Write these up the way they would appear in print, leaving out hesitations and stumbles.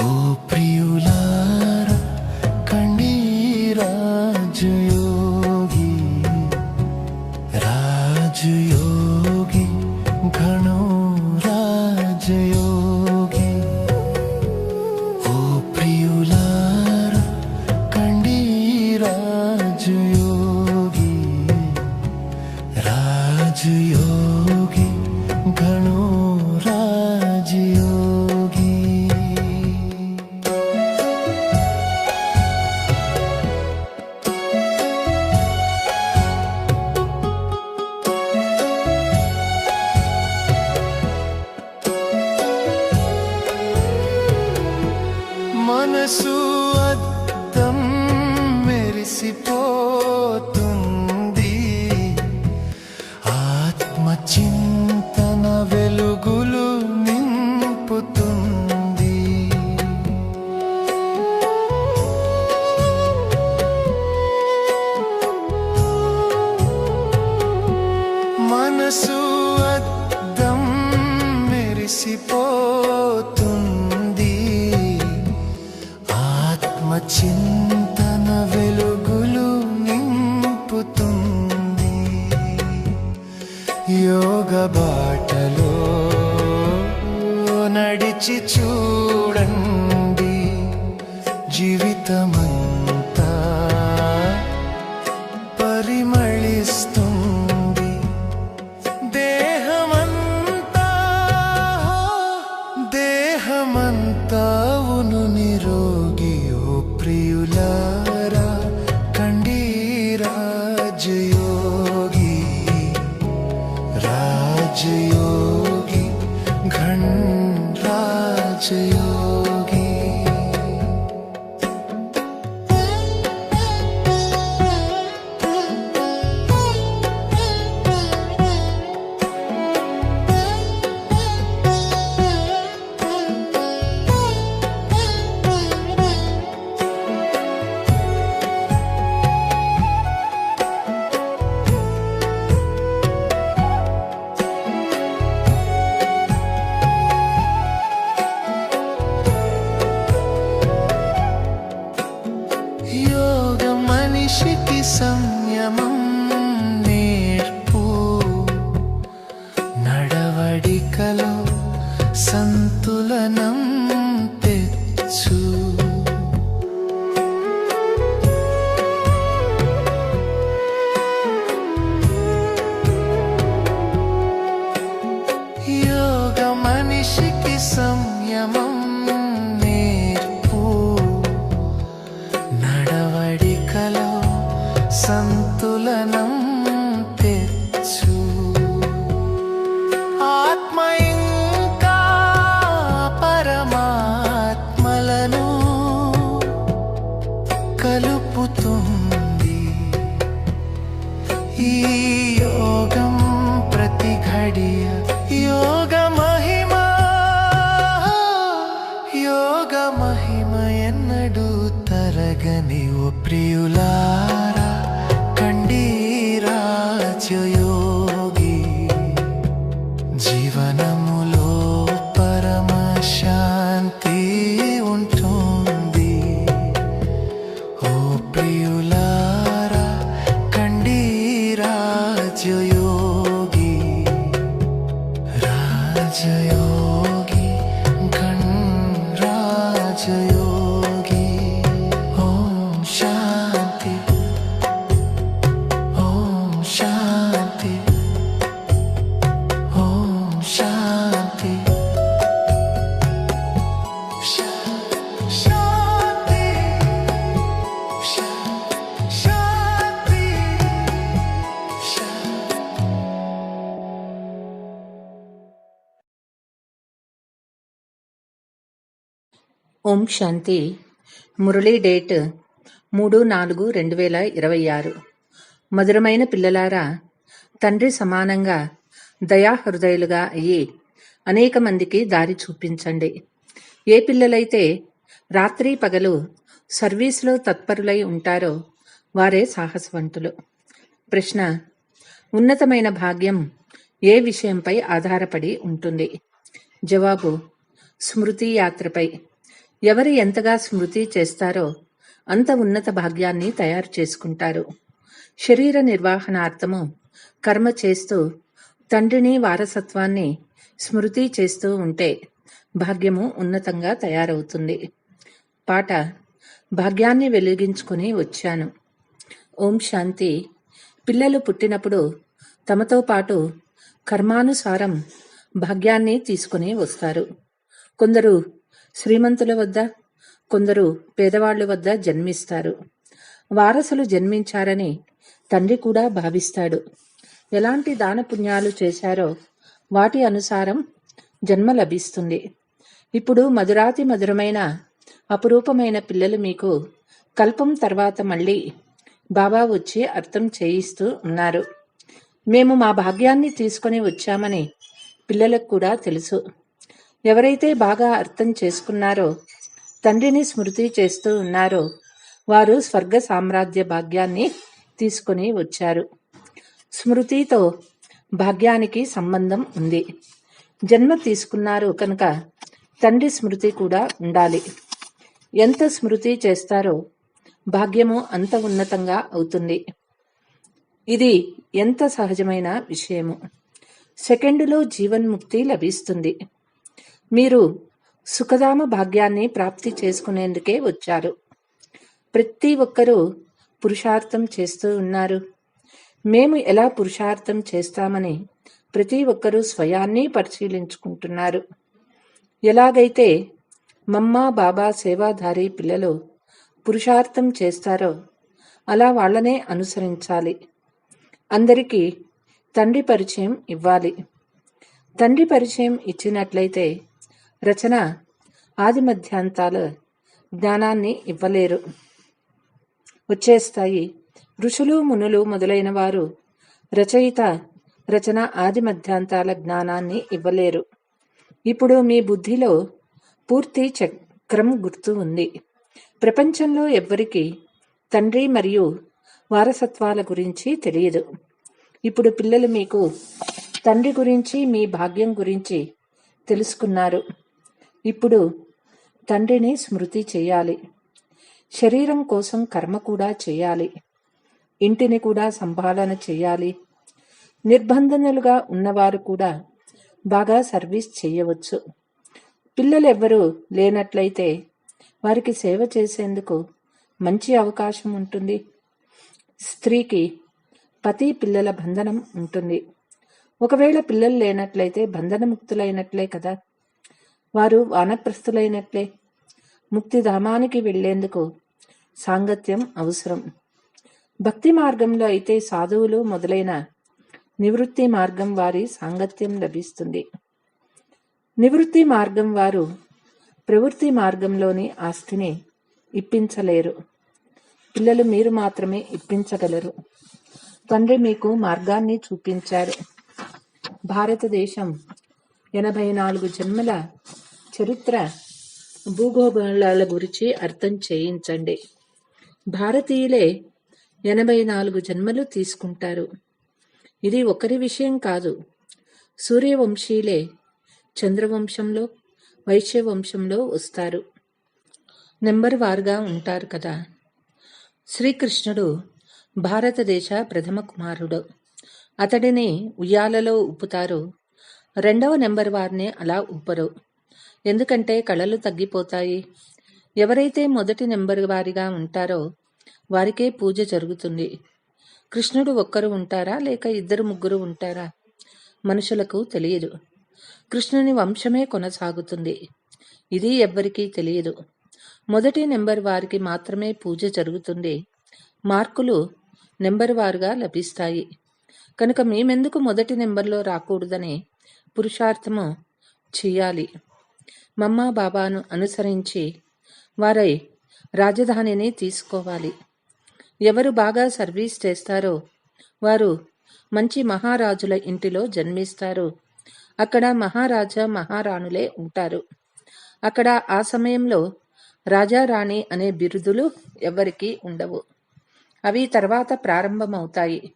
ఓ ప్రియులారా కండి రాజయోగి, రాజయోగి ఘనో రాజయోగి. ఓ ప్రియులారా కండి రాజయోగి, రాజయోగి ఘనో రాజయోగి. మనసు అద్దం మెరిసిపోతుంది, ఆత్మ చింతన వెలుగులు నింపుతుంది. మనసు అద్దం మెరిసిపోతుంది, ఆత్మ చింతన వెలుగులు నింపుతుంది. యోగ బాటలో నడిచి చూడండి, జీవితమంతా పరిమళిస్తుంది. దేహమంతా ఉను నిరోగి. ఓ ప్రియులారా కండి రాజయోగి, రాజయోగి ఘన్ రాజయోగి. యోగ మనిషికి సంయమం నేర్పు, నడవడికలో సంతులనం తెచ్చు. యోగ మనిషికి సంయమం నేర్పు, నడవడికలో సంతులనం తెచ్చు. ఆత్మ ఇంకా పరమాత్మలను కలుపుతుంది. ఈ యోగం ప్రతి ఘడియ యోగ మహిమ ఎన్నడూ తరగని. ఓ ప్రియులారా కండి రాజయోగి, జీవనములో పరమ శాంతి ఉంటుంది. ఓ ప్రియులారా కండి రాజయోగి, రాజయోగి ఘన్ రాజయోగి. ఓం శాంతి, ఓం శాంతి, ఓం శాంతి. శాంతి, శాంతి, ఓం శాంతి. మురళీ డేట్ 3/4/2026. మధురమైన పిల్లలారా, తండ్రి సమానంగా దయాహృదయులుగా అయ్యి అనేక మందికి దారి చూపించండి. ఏ పిల్లలైతే రాత్రి పగలు సర్వీసులో తత్పరులై ఉంటారో వారే సాహసవంతులు. ప్రశ్న: ఉన్నతమైన భాగ్యం ఏ విషయంపై ఆధారపడి ఉంటుంది? జవాబు: స్మృతి యాత్రపై. ఎవరు ఎంతగా స్మృతి చేస్తారో అంత ఉన్నత భాగ్యాన్ని తయారు చేసుకుంటారు. శరీర నిర్వహణార్థము కర్మ చేస్తూ తండ్రిని వారసత్వాన్ని స్మృతి చేస్తూ ఉంటే భాగ్యము ఉన్నతంగా తయారవుతుంది. పాట. భాగ్యాన్ని వెలిగించుకుని వచ్చాను. ఓం శాంతి. పిల్లలు పుట్టినప్పుడు తమతో పాటు కర్మానుసారం భాగ్యాన్ని తీసుకుని వస్తారు. కొందరు శ్రీమంతుల వద్ద, కొందరు పేదవాళ్ల వద్ద జన్మిస్తారు. వారసులు జన్మించారని తండ్రి కూడా భావిస్తాడు. ఎలాంటి దాన పుణ్యాలు చేశారో వాటి అనుసారం జన్మ లభిస్తుంది. ఇప్పుడు మధురాతి మధురమైన అపురూపమైన పిల్లలు మీకు కల్పం తర్వాత మళ్ళీ బాబా వచ్చి అర్థం చేయిస్తూ ఉన్నారు. మేము మా భాగ్యాన్ని తీసుకొని వచ్చామని పిల్లలకు కూడా తెలుసు. ఎవరైతే బాగా అర్థం చేసుకున్నారో, తండ్రిని స్మృతి చేస్తూ ఉన్నారో వారు స్వర్గ సామ్రాజ్య భాగ్యాన్ని తీసుకొని వచ్చారు. స్మృతితో భాగ్యానికి సంబంధం ఉంది. జన్మ తీసుకున్నారు కనుక తండ్రి స్మృతి కూడా ఉండాలి. ఎంత స్మృతి చేస్తారో భాగ్యము అంత ఉన్నతంగా అవుతుంది. ఇది ఎంత సహజమైన విషయము. సెకండులో జీవన్ముక్తి లభిస్తుంది. మీరు సుఖధామ భాగ్యాన్ని ప్రాప్తి చేసుకునేందుకే వచ్చారు. ప్రతి ఒక్కరూ పురుషార్థం చేస్తూ ఉన్నారు. మేము ఎలా పురుషార్థం చేస్తామని ప్రతి ఒక్కరూ స్వయాన్ని పరిశీలించుకుంటున్నారు. ఎలాగైతే మమ్మ బాబా సేవాధారి పిల్లలు పురుషార్థం చేస్తారో అలా వాళ్ళనే అనుసరించాలి. అందరికీ తండ్రి పరిచయం ఇవ్వాలి. తండ్రి పరిచయం ఇచ్చినట్లయితే రచన ఆది మధ్యాంతాల జ్ఞానాన్ని ఇవ్వలేరు, వచ్చేస్తాయి. ఋషులు మునులు మొదలైన వారు రచయిత రచన ఆది మధ్యాంతాల జ్ఞానాన్ని ఇవ్వలేరు. ఇప్పుడు మీ బుద్ధిలో పూర్తి చక్రం గుర్తు ఉంది. ప్రపంచంలో ఎవ్వరికీ తండ్రి మరియు వారసత్వాల గురించి తెలియదు. ఇప్పుడు పిల్లలు మీకు తండ్రి గురించి, మీ భాగ్యం గురించి తెలుసుకున్నారు. ఇప్పుడు తండ్రిని స్మృతి చేయాలి. శరీరం కోసం కర్మ కూడా చేయాలి. ఇంటిని కూడా సంపాదన చేయాలి. నిర్బంధనలుగా ఉన్నవారు కూడా బాగా సర్వీస్ చేయవచ్చు. పిల్లలెవ్వరూ లేనట్లయితే వారికి సేవ చేసేందుకు మంచి అవకాశం ఉంటుంది. స్త్రీకి పతి పిల్లల బంధనం ఉంటుంది. ఒకవేళ పిల్లలు లేనట్లయితే బంధనముక్తులైనట్లే కదా. వారు వానప్రస్థులైనట్లే. ముక్తిధామానికి వెళ్లేందుకు సాంగత్యం అవసరం. భక్తి మార్గంలో అయితే సాధువులు మొదలైన నివృత్తి మార్గం వారి సాంగత్యం లభిస్తుంది. నివృత్తి మార్గం వారు ప్రవృత్తి మార్గంలోని ఆస్తిని ఇప్పించలేరు. పిల్లలు మీరు మాత్రమే ఇప్పించగలరు. తండ్రి మీకు మార్గాన్ని చూపించారు. భారతదేశం 84 జన్మల చరిత్ర భూగోళాల గురించి అర్థం చేయించండి. భారతీయులే 84 జన్మలు తీసుకుంటారు. ఇది ఒకరి విషయం కాదు. సూర్యవంశీయులే చంద్రవంశంలో, వైశ్యవంశంలో వస్తారు. నెంబర్ వారుగా ఉంటారు కదా. శ్రీకృష్ణుడు భారతదేశ ప్రథమ కుమారుడు. అతడిని ఉయ్యాలలో ఊపుతారు. రెండవ నెంబర్ వారిని అలా ఊపరు. ఎందుకంటే కళలు తగ్గిపోతాయి. ఎవరైతే మొదటి నెంబర్ వారిగా ఉంటారో వారికే పూజ జరుగుతుంది. కృష్ణుడు ఒక్కరు ఉంటారా లేక ఇద్దరు ముగ్గురు ఉంటారా మనుషులకు తెలియదు. కృష్ణుని వంశమే కొనసాగుతుంది. ఇది ఎవ్వరికీ తెలియదు. మొదటి నెంబర్ వారికి మాత్రమే పూజ జరుగుతుంది. మార్కులు నెంబర్ వారుగా లభిస్తాయి. కనుక మేమెందుకు మొదటి నెంబర్లో రాకూడదని పురుషార్థము చెయ్యాలి. మమ్మ బాబాను అనుసరించి వారై రాజధానిని తీసుకోవాలి. ఎవరు బాగా సర్వీస్ చేస్తారో వారు మంచి మహారాజుల ఇంటిలో జన్మిస్తారు. అక్కడ మహారాజా మహారాణులే ఉంటారు. అక్కడ ఆ సమయంలో రాజారాణి అనే బిరుదులు ఎవ్వరికీ ఉండవు. అవి తర్వాత ప్రారంభమవుతాయి.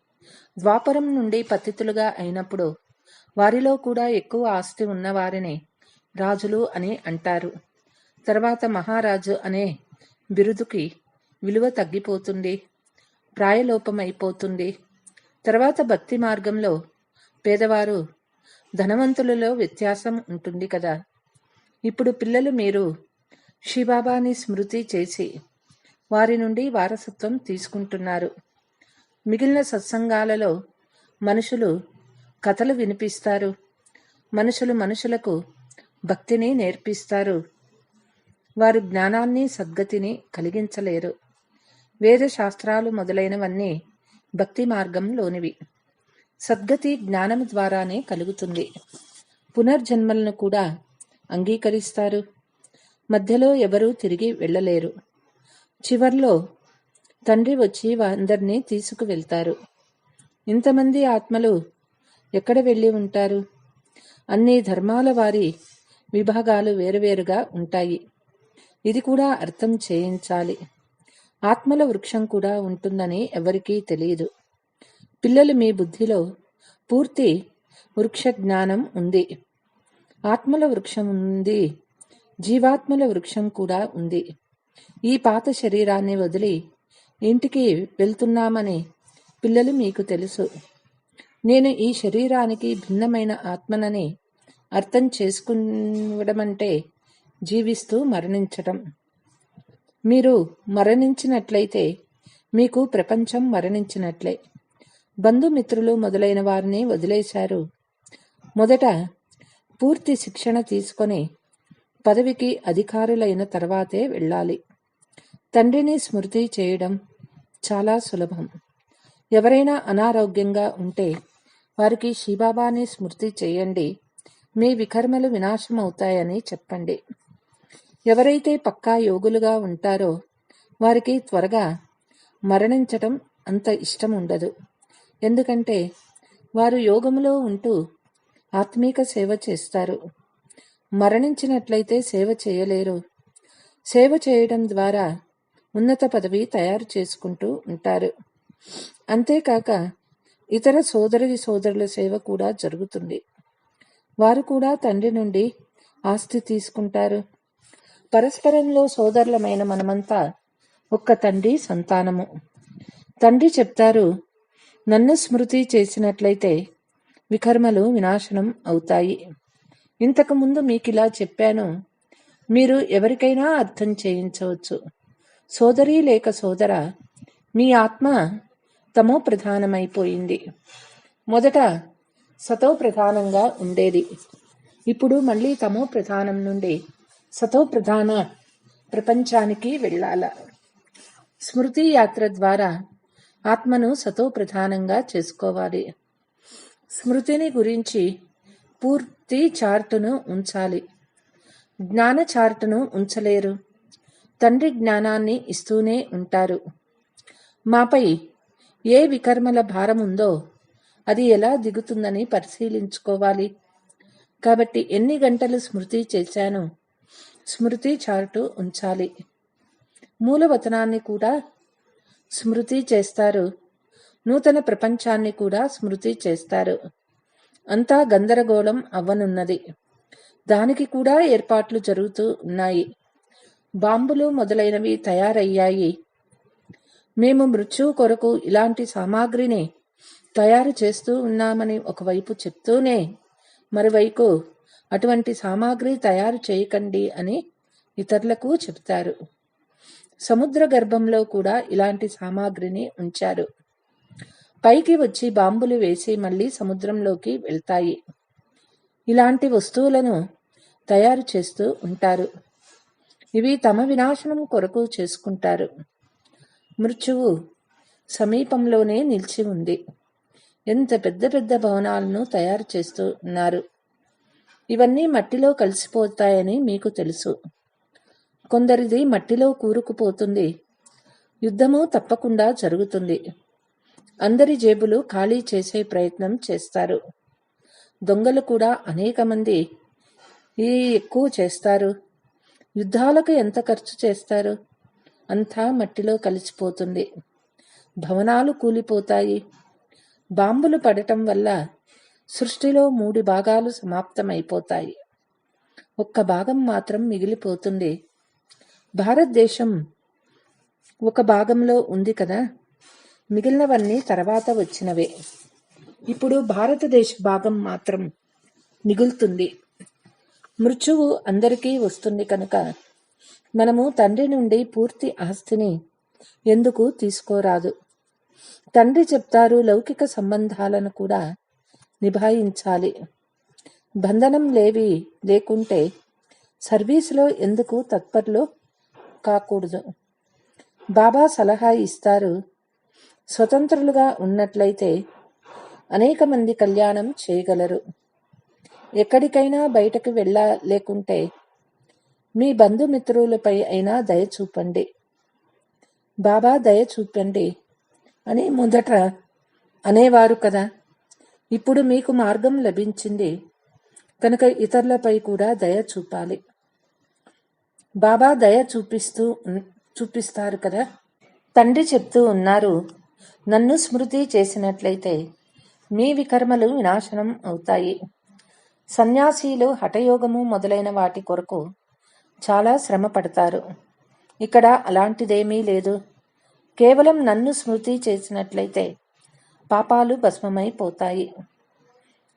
ద్వాపరం నుండి పతితులుగా అయినప్పుడు వారిలో కూడా ఎక్కువ ఆస్తి ఉన్నవారిని రాజులు అని అంటారు. తర్వాత మహారాజు అనే బిరుదుకి విలువ తగ్గిపోతుంది, ప్రాయలోపమైపోతుంది. తర్వాత భక్తి మార్గంలో పేదవారు ధనవంతులలో వ్యత్యాసం ఉంటుంది కదా. ఇప్పుడు పిల్లలు మీరు శివబాబాని స్మృతి చేసి వారి నుండి వారసత్వం తీసుకుంటున్నారు. మిగిలిన సత్సంగాలలో మనుషులు కథలు వినిపిస్తారు, మనుషులకు భక్తిని నేర్పిస్తారు. వారు జ్ఞానాన్ని సద్గతిని కలిగించలేరు. వేద శాస్త్రాలు మొదలైనవన్నీ భక్తి మార్గంలోనివి. సద్గతి జ్ఞానం ద్వారానే కలుగుతుంది. పునర్జన్మలను కూడా అంగీకరిస్తారు. మధ్యలో ఎవరూ తిరిగి వెళ్ళలేరు. చివర్లో తండ్రి వచ్చి అందరినీ తీసుకువెళ్తారు. ఇంతమంది ఆత్మలు ఎక్కడ వెళ్ళి ఉంటారు? అన్ని ధర్మాల వారి విభాగాలు వేరువేరుగా ఉంటాయి. ఇది కూడా అర్థం చేయించాలి. ఆత్మల వృక్షం కూడా ఉంటుందని ఎవరికీ తెలియదు. పిల్లలు మీ బుద్ధిలో పూర్తి వృక్ష జ్ఞానం ఉంది. ఆత్మల వృక్షం ఉంది, జీవాత్మల వృక్షం కూడా ఉంది. ఈ పాత శరీరాన్ని వదిలి ఇంటికి వెళ్తున్నామని పిల్లలు మీకు తెలుసు. నేను ఈ శరీరానికి భిన్నమైన ఆత్మనని అర్థం చేసుకోవడమంటే జీవిస్తూ మరణించటం. మీరు మరణించినట్లయితే మీకు ప్రపంచం మరణించినట్లే. బంధుమిత్రులు మొదలైన వారిని వదిలేశారు. మొదట పూర్తి శిక్షణ తీసుకొని పదవికి అధికారులైన తర్వాతే వెళ్ళాలి. తండ్రిని స్మృతి చేయడం చాలా సులభం. ఎవరైనా అనారోగ్యంగా ఉంటే వారికి శివబాబాని స్మృతి చేయండి, మీ వికర్మలు వినాశమవుతాయని చెప్పండి. ఎవరైతే పక్కా యోగులుగా ఉంటారో వారికి త్వరగా మరణించటం అంత ఇష్టం ఉండదు. ఎందుకంటే వారు యోగములో ఉంటూ ఆత్మీక సేవ చేస్తారు. మరణించినట్లయితే సేవ చేయలేరు. సేవ చేయడం ద్వారా ఉన్నత పదవి తయారు చేసుకుంటూ ఉంటారు. అంతేకాక ఇతర సోదరుల సేవ కూడా జరుగుతుంది. వారు కూడా తండ్రి నుండి ఆస్తి తీసుకుంటారు. పరస్పరంలో సోదరులమైన మనమంతా ఒక్క తండ్రి సంతానము. తండ్రి చెప్తారు, నన్ను స్మృతి చేసినట్లయితే వికర్మలు వినాశనం అవుతాయి. ఇంతకుముందు మీకిలా చెప్పాను. మీరు ఎవరికైనా అర్థం చేయించవచ్చు. సోదరి లేక సోదర, మీ ఆత్మ తమో ప్రధానమైపోయింది. మొదట సతో ప్రధానంగా ఉండేది. ఇప్పుడు మళ్ళీ తమో ప్రధానం నుండి సతో ప్రధాన ప్రపంచానికి వెళ్ళాల. స్మృతి యాత్ర ద్వారా ఆత్మను సతో ప్రధానంగా చేసుకోవాలి. స్మృతిని గురించి పూర్తి చార్టును ఉంచాలి. జ్ఞాన చార్టును ఉంచలేరు. తండ్రి జ్ఞానాన్ని ఇస్తూనే ఉంటారు. మాపై ఏ వికర్మల భారం ఉందో అది ఎలా దిగుతుందని పరిశీలించుకోవాలి. కాబట్టి ఎన్ని గంటలు స్మృతి చేశాను, స్మృతి చార్టు ఉంచాలి. మూలవతనాన్ని కూడా స్మృతి చేస్తారు. నూతన ప్రపంచాన్ని కూడా స్మృతి చేస్తారు. అంతా గందరగోళం అవ్వనున్నది. దానికి కూడా ఏర్పాట్లు జరుగుతూ ఉన్నాయి. బాంబులు మొదలైనవి తయారయ్యాయి. మేము మృత్యువు కొరకు ఇలాంటి సామాగ్రిని తయారు చేస్తూ ఉన్నామని ఒకవైపు చెప్తూనే మరోవైపు అటువంటి సామాగ్రి తయారు చేయకండి అని ఇతరులకు చెప్తారు. సముద్ర గర్భంలో కూడా ఇలాంటి సామాగ్రిని ఉంచారు. పైకి వచ్చి బాంబులు వేసి మళ్ళీ సముద్రంలోకి వెళ్తాయి. ఇలాంటి వస్తువులను తయారు చేస్తూ ఉంటారు. ఇవి తమ వినాశనం కొరకు చేసుకుంటారు. మృత్యువు సమీపంలోనే నిలిచి ఉంది. ఎంత పెద్ద పెద్ద భవనాలను తయారు చేస్తూ ఉన్నారు. ఇవన్నీ మట్టిలో కలిసిపోతాయని మీకు తెలుసు. కొందరిది మట్టిలో కూరుకుపోతుంది. యుద్ధము తప్పకుండా జరుగుతుంది. అందరి జేబులు ఖాళీ చేసే ప్రయత్నం చేస్తారు. దొంగలు కూడా అనేక మంది ఎక్కువ చేస్తారు. యుద్ధాలకు ఎంత ఖర్చు చేస్తారు? అంతా మట్టిలో కలిసిపోతుంది. భవనాలు కూలిపోతాయి. బాంబులు పడటం వల్ల సృష్టిలో 3 భాగాలు సమాప్తమైపోతాయి. ఒక్క భాగం మాత్రం మిగిలిపోతుంది. భారతదేశం ఒక భాగంలో ఉంది కదా, మిగిలినవన్నీ తర్వాత వచ్చినవే. ఇప్పుడు భారతదేశ భాగం మాత్రం మిగులుతుంది. మృత్యువు అందరికీ వస్తుంది కనుక మనము తండ్రి నుండి పూర్తి ఆస్తిని ఎందుకు తీసుకోరాదు? తండ్రి చెప్తారు, లౌకిక సంబంధాలను కూడా నిభాయించాలి. బంధనం లేకుంటే సర్వీసులో ఎందుకు తత్పరులు కాకూడదు? బాబా సలహా ఇస్తారు, స్వతంత్రులుగా ఉన్నట్లయితే అనేక మంది కళ్యాణం చేయగలరు. ఎక్కడికైనా బయటకు లేకుంటే మీ బంధుమిత్రులపై అయినా దయ చూపండి. బాబా దయ చూపండి అని మొదట అనేవారు కదా. ఇప్పుడు మీకు మార్గం లభించింది కనుక ఇతరులపై కూడా దయ చూపాలి. బాబా దయ చూపిస్తారు కదా. తండ్రి చెప్తూ ఉన్నారు, నన్ను స్మృతి చేసినట్లయితే మీ వికర్మలు వినాశనం అవుతాయి. సన్యాసీలు హఠయోగము మొదలైన వాటి కొరకు చాలా శ్రమ పడతారు. ఇక్కడ అలాంటిదేమీ లేదు. కేవలం నన్ను స్మృతి చేసినట్లయితే పాపాలు భస్మమైపోతాయి.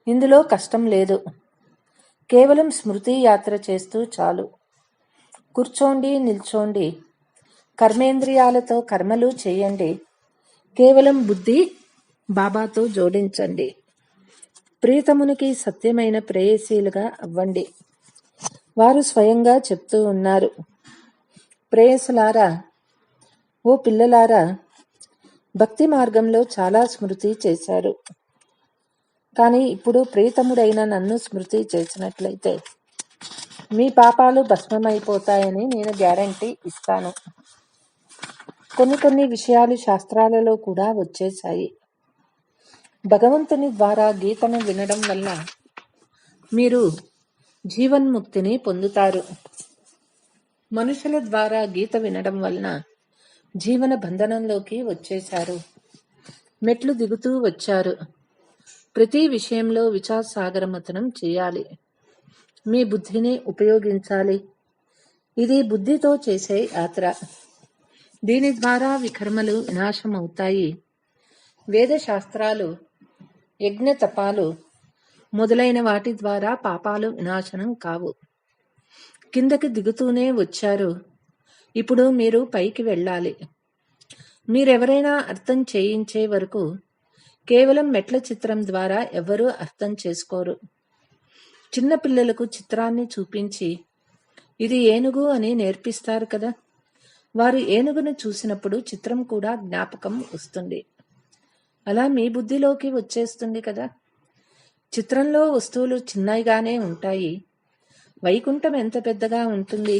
ఇందులో కష్టం లేదు. కేవలం స్మృతి యాత్ర చేస్తూ చాలు. కూర్చోండి, నిల్చోండి, కర్మేంద్రియాలతో కర్మలు చేయండి. కేవలం బుద్ధి బాబాతో జోడించండి. ప్రియతమునికి సత్యమైన ప్రేయసీలుగా అవ్వండి. వారు స్వయంగా చెప్తూ ఉన్నారు, ప్రేయసులారా, ఓ పిల్లలారా, భక్తి మార్గంలో చాలా స్మృతి చేశారు. కానీ ఇప్పుడు ప్రియతముడైన నన్ను స్మృతి చేసినట్లయితే మీ పాపాలు భస్మమైపోతాయని నేను గ్యారంటీ ఇస్తాను. కొన్ని విషయాలు శాస్త్రాలలో కూడా వచ్చేశాయి. భగవంతుని ద్వారా గీతను వినడం వల్ల మీరు జీవన్ముక్తిని పొందుతారు. మనుషుల ద్వారా గీత వినడం వలన జీవన బంధనంలోకి వచ్చేశారు. మెట్లు దిగుతూ వచ్చారు. ప్రతి విషయంలో విచారసాగర మథనం చేయాలి. మీ బుద్ధిని ఉపయోగించాలి. ఇది బుద్ధితో చేసే యాత్ర. దీని ద్వారా వికర్మలు వినాశం అవుతాయి. వేద శాస్త్రాలు, యజ్ఞ తపాలు మొదలైన వాటి ద్వారా పాపాలు వినాశనం కావు. కిందకి దిగుతూనే వచ్చారు. ఇప్పుడు మీరు పైకి వెళ్ళాలి. మీరెవరైనా అర్థం చేయించే వరకు కేవలం మెట్ల చిత్రం ద్వారా ఎవ్వరూ అర్థం చేసుకోరు. చిన్న పిల్లలకు చిత్రాన్ని చూపించి ఇది ఏనుగు అని నేర్పిస్తారు కదా. వారు ఏనుగును చూసినప్పుడు చిత్రం కూడా జ్ఞాపకం వస్తుంది. అలా మీ బుద్ధిలోకి వచ్చేస్తుంది కదా. చిత్రంలో వస్తువులు చిన్నగానే ఉంటాయి. వైకుంఠం ఎంత పెద్దగా ఉంటుంది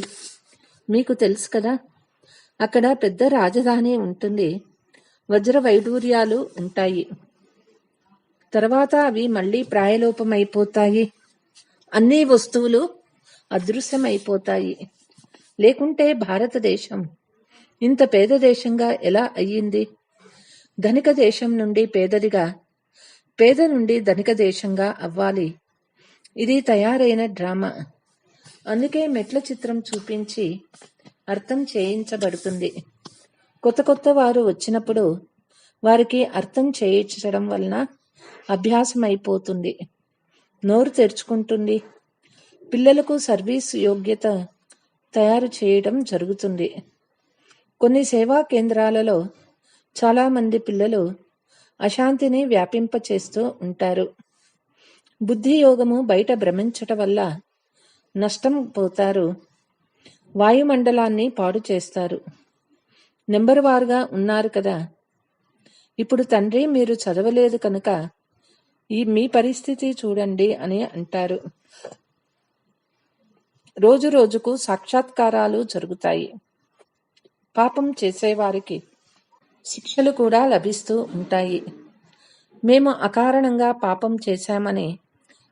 మీకు తెలుసు కదా. అక్కడ పెద్ద రాజధాని ఉంటుంది. వజ్ర వైడూర్యాలు ఉంటాయి. తర్వాత అవి మళ్ళీ ప్రాయలోపమైపోతాయి. అన్ని వస్తువులు అదృశ్యమైపోతాయి. లేకుంటే భారతదేశం ఇంత పేద దేశంగా ఎలా అయ్యింది? ధనిక దేశం నుండి పేదదిగా, పేద నుండి ధనిక దేశంగా అవ్వాలి. ఇది తయారైన డ్రామా. అందుకే మెట్ల చిత్రం చూపించి అర్థం చేయించబడుతుంది. కొత్త వారు వచ్చినప్పుడు వారికి అర్థం చేయించడం వలన అభ్యాసం అయిపోతుంది. నోరు తెరుచుకుంటుంది. పిల్లలకు సర్వీస్ యోగ్యత తయారు చేయడం జరుగుతుంది. కొన్ని సేవా కేంద్రాలలో చాలామంది పిల్లలు అశాంతిని వ్యాపింపచేస్తూ ఉంటారు. బుద్ధి యోగము బయట భ్రమించటం వల్ల నష్టం పోతారు. వాయుమండలాన్ని పాడు చేస్తారు. నెంబర్ వారుగా ఉన్నారు కదా. ఇప్పుడు తండ్రి మీరు చదవలేదు కనుక మీ పరిస్థితి చూడండి అని అంటారు. రోజు రోజుకు సాక్షాత్కారాలు జరుగుతాయి. పాపం చేసేవారికి శిక్షలు కూడా లభిస్తూ ఉంటాయి. మేము అకారణంగా పాపం చేశామని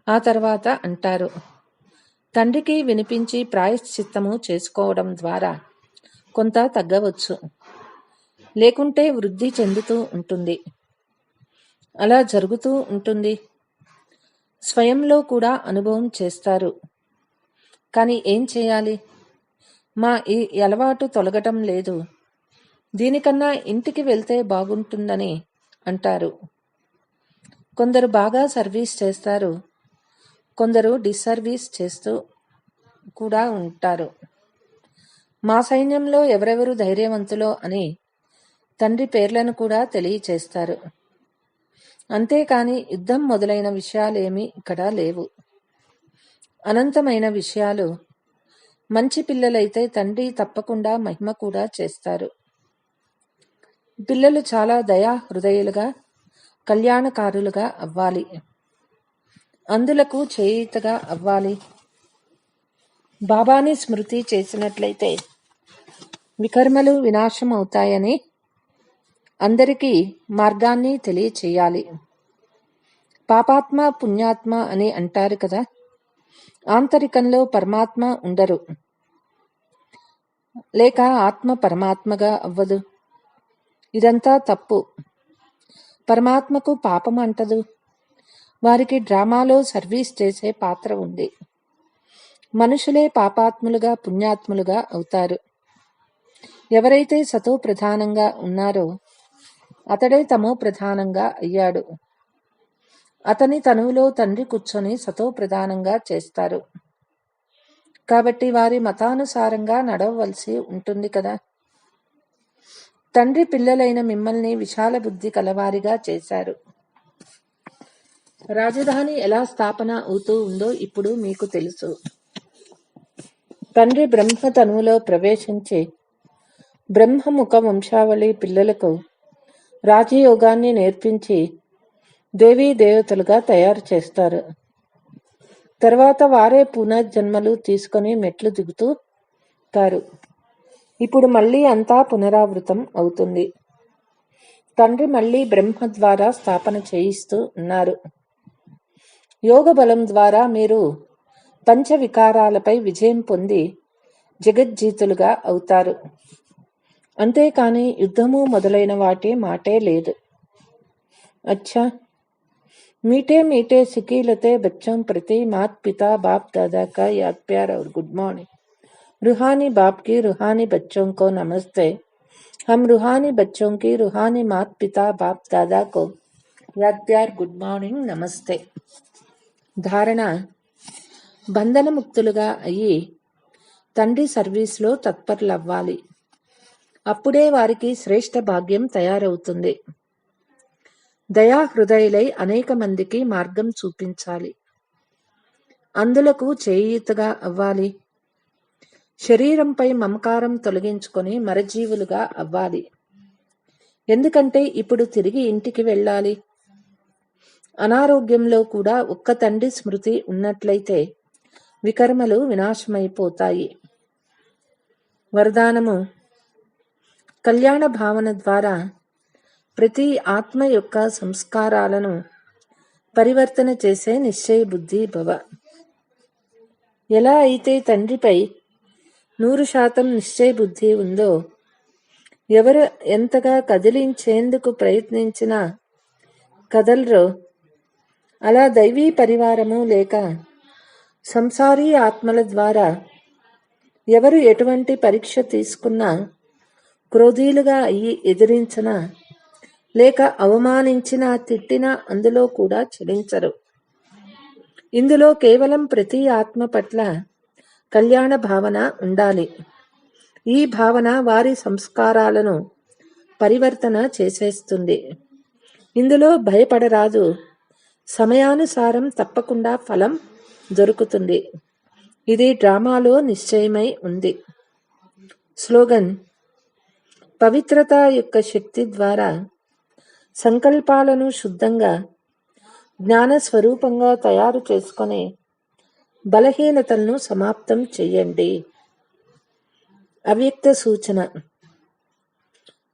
ఆ తర్వాత అంటారు. తండ్రికి వినిపించి ప్రాయశ్చిత్తము చేసుకోవడం ద్వారా కొంత తగ్గవచ్చు. లేకుంటే వృద్ధి చెందుతూ ఉంటుంది. అలా జరుగుతూ ఉంటుంది. స్వయంలో కూడా అనుభవం చేస్తారు. కానీ ఏం చేయాలి? మా ఈ అలవాటు తొలగటం లేదు. దీనికన్నా ఇంటికి వెళ్తే బాగుంటుందని అంటారు. కొందరు బాగా సర్వీస్ చేస్తారు, కొందరు డిస్సర్వీస్ చేస్తూ కూడా ఉంటారు. మా సైన్యంలో ఎవరెవరు ధైర్యవంతులో అని తండ్రి పేర్లను కూడా తెలియచేస్తారు. అంతేకాని యుద్ధం మొదలైన విషయాలేమీ ఇక్కడ లేవు. అనంతమైన విషయాలు. మంచి పిల్లలైతే తండ్రి తప్పకుండా మహిమ కూడా చేస్తారు. పిల్లలు చాలా దయా హృదయులుగా, కళ్యాణకారులుగా అవ్వాలి. అందులకు చేయూతగా అవ్వాలి. బాబాని స్మృతి చేసినట్లయితే వికర్మలు వినాశం అవుతాయని అందరికీ మార్గాన్ని తెలియచేయాలి. పాపాత్మ పుణ్యాత్మ అని అంటారు కదా, ఆంతరికంలో పరమాత్మ ఉండరు, లేక ఆత్మ పరమాత్మగా అవ్వదు. ఇదంతా తప్పు. పరమాత్మకు పాపం అంటదు. వారికి డ్రామాలో సర్వీస్ చేసే పాత్ర ఉంది. మనుషులే పాపాత్ములుగా పుణ్యాత్ములుగా అవుతారు. ఎవరైతే సతో ప్రధానంగా ఉన్నారో అతడే తమో ప్రధానంగా అయ్యాడు. అతని తనువులో తండ్రి కూర్చొని సతో ప్రధానంగా చేస్తారు. కాబట్టి వారి మతానుసారంగా నడవవలసి ఉంటుంది కదా. తండ్రి పిల్లలైన మిమ్మల్ని విశాల బుద్ధి కలవారిగా చేశారు. రాజధాని ఎలా స్థాపన అవుతూ ఉందో ఇప్పుడు మీకు తెలుసు. తండ్రి బ్రహ్మ తనువులో ప్రవేశించి బ్రహ్మముఖ వంశావళి పిల్లలకు రాజయోగాన్ని నేర్పించి దేవీ దేవతలుగా తయారు చేస్తారు. తర్వాత వారే పునర్జన్మలు తీసుకొని మెట్లు దిగుతారు. ఇప్పుడు మళ్ళీ అంతా పునరావృతం అవుతుంది. తండ్రి మళ్ళీ బ్రహ్మ ద్వారా స్థాపన చేయిస్తూ ఉన్నారు. యోగ బలం ద్వారా మీరు పంచ వికారాలపై విజయం పొంది జగజ్జీతులుగా అవుతారు. అంతేకాని యుద్ధము మొదలైన వాటి మాటే లేదు. अच्छा, मीठे मीठे सिकीलते बच्चों प्रति मात पिता बाप दादा का याद प्यार और गुड मॉर्निंग। रूहानी बाप की रूहानी बच्चों को नमस्ते। हम रूहानी बच्चों की रूहानी मात पिता बाप दादा को याद प्यार गुड మార్నింగ్ నమస్తే. ధారణ: బంధనముక్తులుగా అయ్యి తండ్రి సర్వీస్లో తత్పరులవ్వాలి. అప్పుడే వారికి శ్రేష్ఠ భాగ్యం తయారవుతుంది. దయాహృదయులై అనేక మందికి మార్గం చూపించాలి. అందులకు చేయూతగా అవ్వాలి. శరీరంపై మమకారం తొలగించుకొని మరజీవులుగా అవ్వాలి. ఎందుకంటే ఇప్పుడు తిరిగి ఇంటికి వెళ్ళాలి. అనారోగ్యంలో కూడా ఒక్క తండ్రి స్మృతి ఉన్నట్లయితే వికర్మలు వినాశమైపోతాయి. వరదానము: కళ్యాణ భావన ద్వారా ప్రతి ఆత్మ యొక్క సంస్కారాలను పరివర్తన చేసే నిశ్చయ బుద్ధి భవ. ఎలా అయితే తండ్రిపై 100% నిశ్చయ బుద్ధి ఉందో ఎవరు ఎంతగా కదిలించేందుకు ప్రయత్నించినా కదలరో, అలా దైవీ పరివారము లేక సంసారీ ఆత్మల ద్వారా ఎవరు ఎటువంటి పరీక్ష తీసుకున్నా క్రోధీలుగా అయ్యి ఎదిరించినా లేక అవమానించినా తిట్టినా అందులో కూడా చలించరు. ఇందులో కేవలం ప్రతి ఆత్మ పట్ల కళ్యాణ భావన ఉండాలి. ఈ భావన వారి సంస్కారాలను పరివర్తన చేసేస్తుంది. ఇందులో భయపడరాదు. సమయానుసారం తప్పకుండా ఫలం దొరుకుతుంది. ఇది డ్రామాలో నిశ్చయమై ఉంది. స్లోగన్: పవిత్రత యొక్క శక్తి ద్వారా సంకల్పాలను శుద్ధంగా జ్ఞాన స్వరూపంగా తయారు చేసుకునే బలహీనతలను సమాప్తం చెయ్యండి. అవ్యక్త సూచన: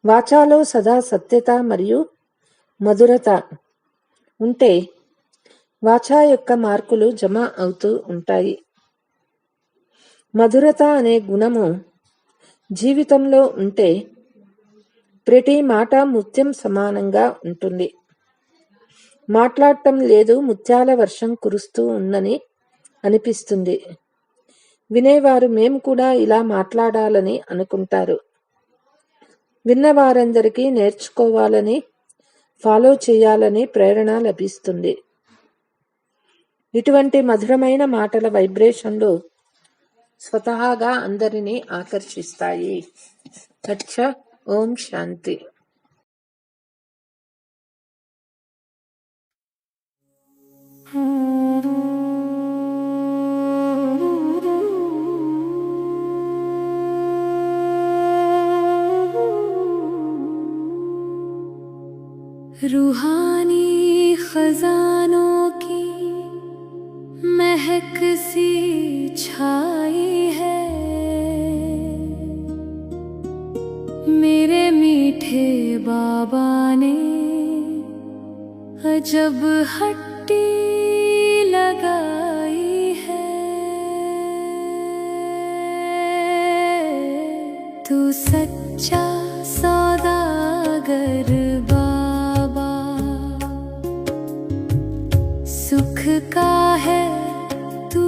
వాచాలో సదా సత్యత మరియు మధురత ఉంటే వాచా యొక్క మార్కులు జమ అవుతూ ఉంటాయి. మధురత అనే గుణము జీవితంలో ఉంటే ప్రతి మాట ముత్యం సమానంగా ఉంటుంది. మాట్లాడటం లేదు, ముత్యాల వర్షం కురుస్తూ ఉందని అనిపిస్తుంది. వినేవారు మేము కూడా ఇలా మాట్లాడాలని అనుకుంటారు. విన్నవారందరికీ నేర్చుకోవాలని, ఫాలో చేయాలని ప్రేరణ లభిస్తుంది. ఇటువంటి మధురమైన మాటల వైబ్రేషన్లు స్వతహాగా అందరినీ ఆకర్షిస్తాయి. అచ్చా, ఓం శాంతి. रूहानी खजानों की महक सी छाई है, मेरे मीठे बाबा ने अजब हट्टी लगाई है। तू सच्चा सौदागर बाबा, सुख का है तू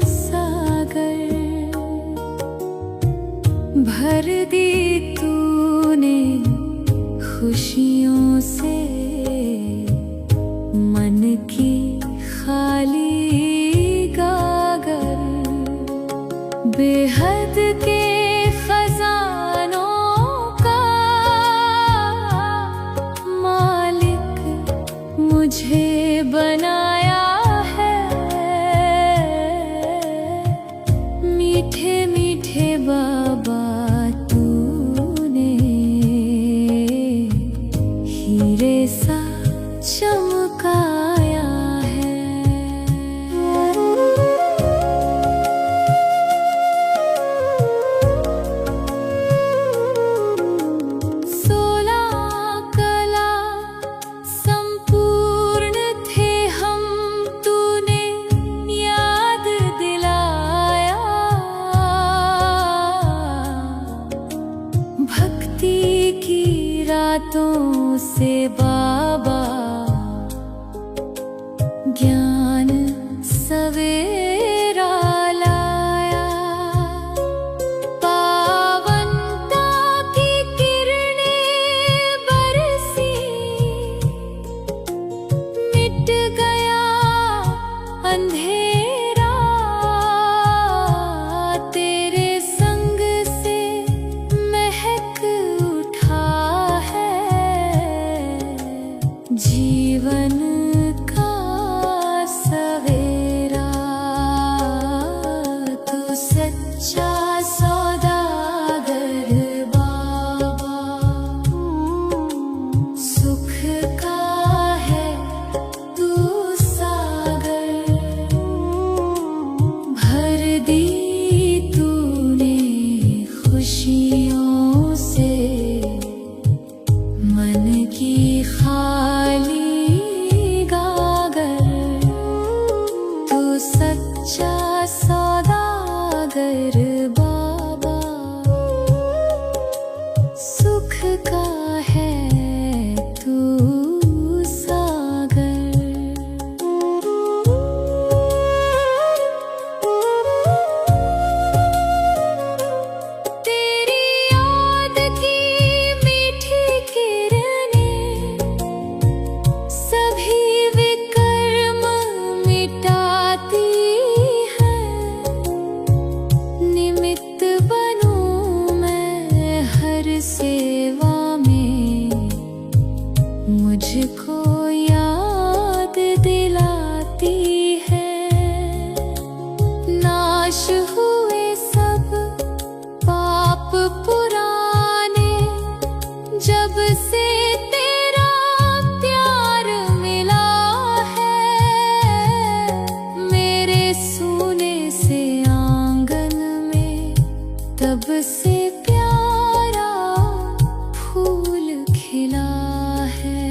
सागर, भर दी तूने खुशियों से मन की खाली गागर। बेहद के खजानों का मालिक मुझे बनाया है, मीठे मीठे बाबा तूने हीरे सा चमकाया है। 16 कला संपूर्ण थे हम, तूने याद दिलाया। भक्ति की रातों से बाबा ज्ञान सवेरा लाया। पावनता की किरणें बरसी, मिट गया अंधेरा। तेरे संग से महक उठा है जीवन का सवेरा। तू सच्चा सौदागर बाबा, सुख का है तू सागर, भर दी तूने खुशियों से मन की खाली गागर। तू सच्चा सौदागर बाबा, सुख का है तू सागर। तेरी याद की मीठी किरणें सभी विकर्म मिटाती हैं। निमित्त बनूं मैं हर सेवा में, मुझको याद दिलाती है। नाश हुए सब पाप पुराने, जब से तेरा प्यार मिला है। मेरे सूने से आंगन में तब से प्यारा फूल खिला है।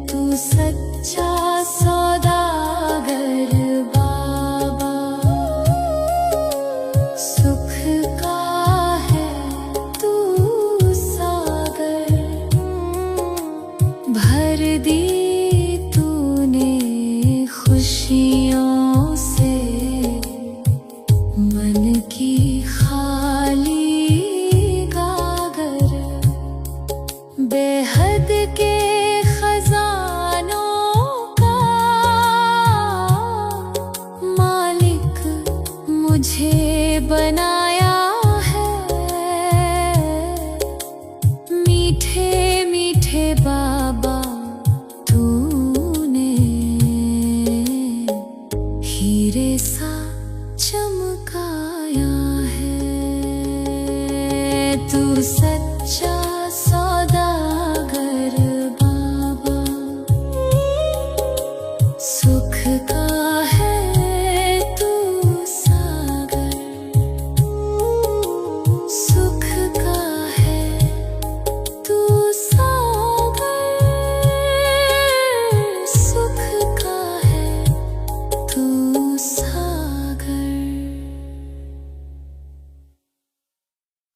तू सच्चा सौदागर बाबा, सुख का है तू सागर, भर दी तूने खुशियों से की खाली गागर बेहद के खजानों का मालिक मुझे बनाया है। मीठे मीठे बाबा तूने हीरे सा चमकाया है। तू